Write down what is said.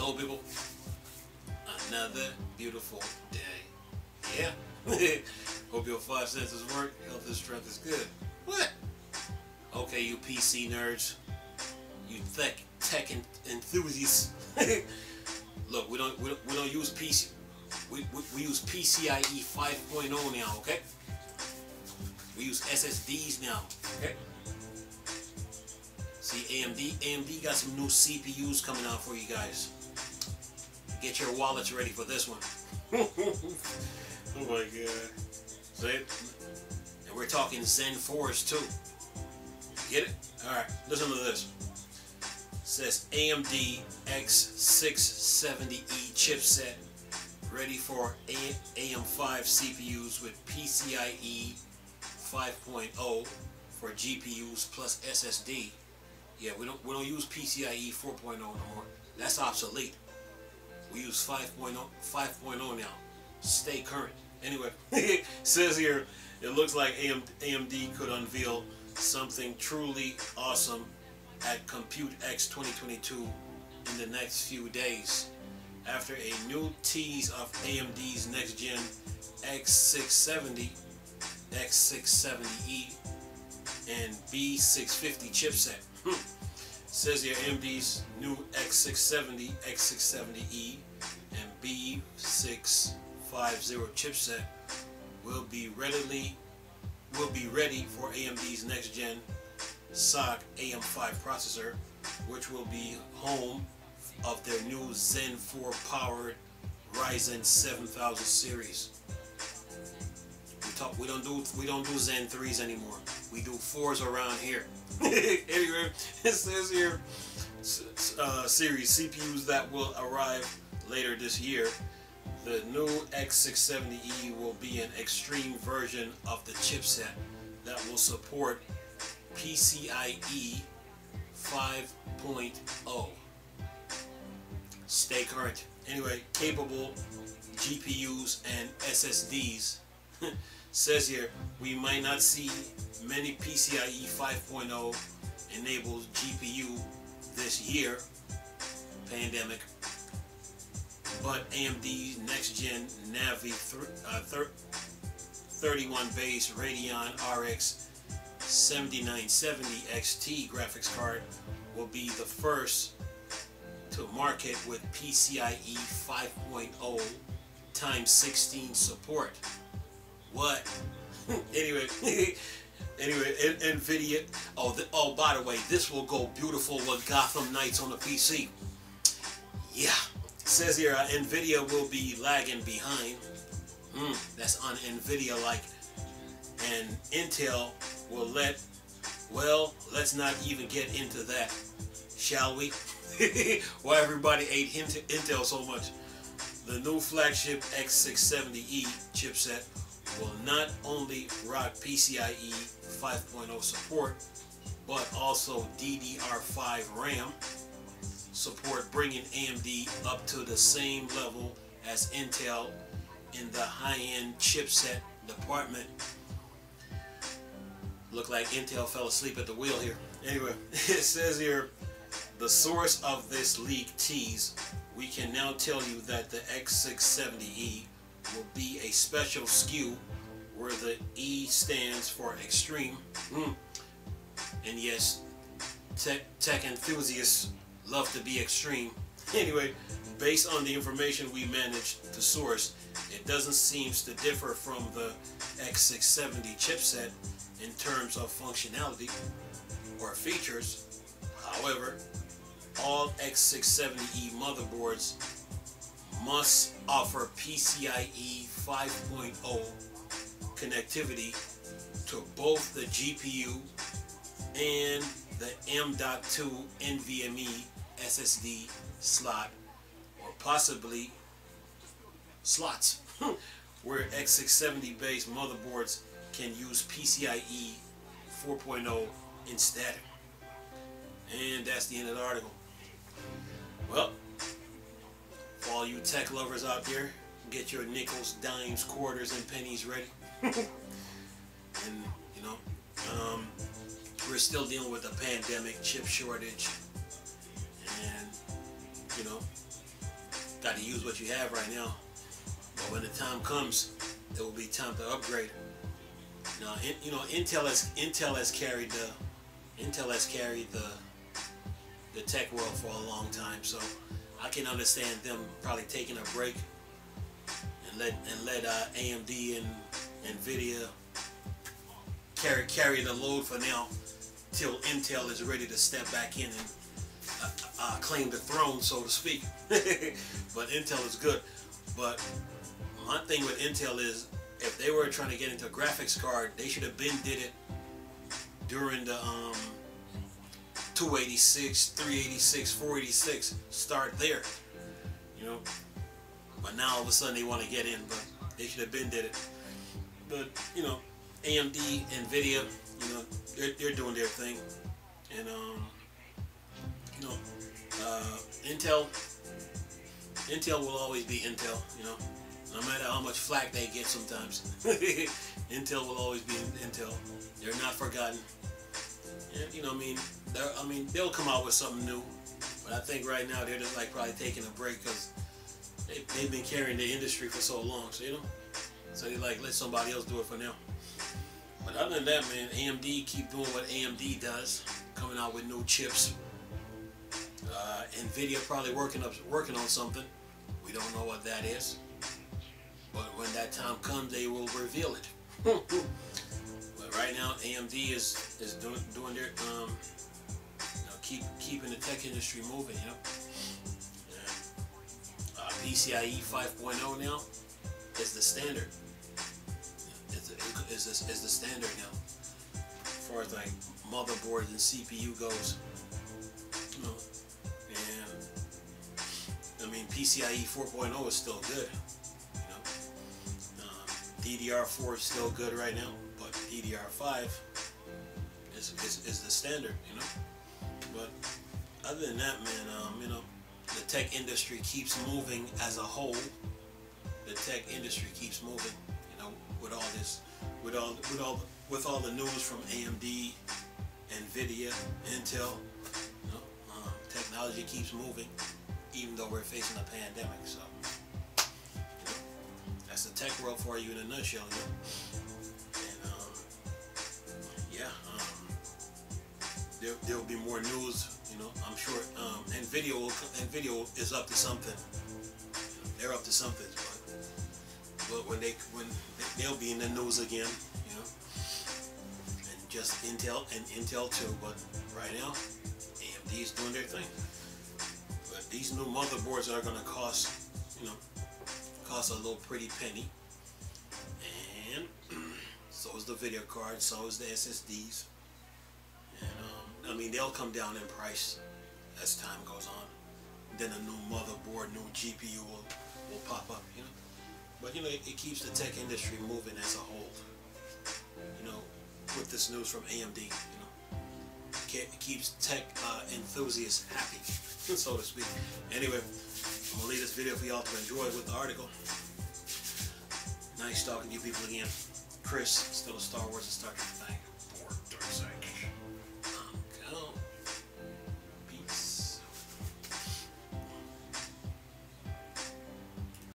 Hello people, another beautiful day. Yeah. Hope your 5 senses work, health and strength is good. What? Okay, you PC nerds, you tech enthusiasts. Look, we don't use PC. We use PCIe 5.0 now, okay? We use SSDs now, okay? See, AMD got some new CPUs coming out for you guys. Get your wallets ready for this one. Oh my god. See? And we're talking Zen 4s too. Get it? Alright, listen to this. It says AMD X670E chipset ready for AM5 CPUs with PCIe 5.0 for GPUs plus SSD. Yeah, we don't use PCIe 4.0 no more. That's obsolete. We use 5.0 now. Stay current. Anyway, it says here, it looks like AMD could unveil something truly awesome at Compute X 2022 in the next few days. After a new tease of AMD's next-gen X670, X670E, and B650 chipset. Says here AMD's new X670, X670E, and B650 chipset will be ready for AMD's next-gen SoC AM5 processor, which will be home of their new Zen 4 powered Ryzen 7000 series. We don't do Zen 3s anymore. We do 4s around here. Anyway, it says here series CPUs that will arrive later this year. The new X670E will be an extreme version of the chipset that will support PCIe 5.0. Stay current. Anyway, capable GPUs and SSDs. Says here, we might not see many PCIe 5.0 enabled GPU this year, pandemic, but AMD's next-gen Navi 31 base Radeon RX 7970 XT graphics card will be the first to market with PCIe 5.0 x 16 support. What? Anyway, NVIDIA. Oh, by the way, this will go beautiful with Gotham Knights on the PC. Yeah, it says here NVIDIA will be lagging behind. That's on NVIDIA like, and Intel will let's not even get into that, shall we? Why everybody ate Intel so much? The new flagship X670E chipset will not only rock PCIe 5.0 support, but also DDR5 RAM support, bringing AMD up to the same level as Intel in the high-end chipset department. Look like Intel fell asleep at the wheel here. Anyway, it says here, the source of this leak tease, we can now tell you that the X670E will be a special SKU where the E stands for extreme. And yes, tech enthusiasts love to be extreme. Anyway, based on the information we managed to source, it doesn't seem to differ from the X670 chipset in terms of functionality or features. However, all X670E motherboards must offer PCIe 5.0 connectivity to both the GPU and the M.2 NVMe SSD slot, or possibly slots, where X670 based motherboards can use PCIe 4.0 instead. And that's the end of the article. Well, for all you tech lovers out there, get your nickels, dimes, quarters, and pennies ready. And, you know, we're still dealing with a pandemic, chip shortage, and, you know, got to use what you have right now. But when the time comes, it will be time to upgrade. Now, Intel has carried the tech world for a long time, so I can understand them probably taking a break and let AMD and Nvidia carry the load for now, till Intel is ready to step back in and claim the throne, so to speak. But Intel is good. But my thing with Intel is, if they were trying to get into a graphics card, they should have been did it during the 286, 386, 486. Start there, you know. But now all of a sudden they want to get in, but they should have been did it. But you know, AMD, Nvidia, you know, they're doing their thing, and you know, Intel will always be Intel, you know. No matter how much flack they get sometimes, Intel will always be Intel. They're not forgotten. And, you know, I mean, they'll come out with something new. But I think right now they're just like probably taking a break because they've been carrying the industry for so long. So, you know, so they like let somebody else do it for now. But other than that, man, AMD keep doing what AMD does, coming out with new chips. Nvidia probably working on something. We don't know what that is. But when that time comes, they will reveal it. But right now, AMD is doing their you know, keeping the tech industry moving. You know, Pcie 5.0 now is the standard. Is the standard now, as far as like motherboards and CPU goes. You know, and I mean PCIe 4.0 is still good. DDR4 is still good right now, but DDR5 is the standard, you know. But other than that, man, you know, the tech industry keeps moving as a whole. The tech industry keeps moving, you know, with all this, with all the news from AMD, Nvidia, Intel. You know, technology keeps moving, even though we're facing a pandemic. So. That's the tech world for you in a nutshell, you know? And yeah, there'll be more news, you know. I'm sure Nvidia is up to something. They're up to something, but when they'll be in the news again, you know. And just Intel too, but right now AMD is doing their thing. But these new motherboards are gonna cost, you know, a little pretty penny, and so is the video card, so is the SSDs, and I mean they'll come down in price as time goes on. Then a new motherboard, new GPU will pop up, you know. But you know, it keeps the tech industry moving as a whole. You know, with this news from AMD, you know, it keeps tech enthusiasts happy, so to speak. Anyway, I'm going to leave this video for y'all to enjoy with the article. Nice talking to you people again. Chris, still a Star Wars and Star Trek fan.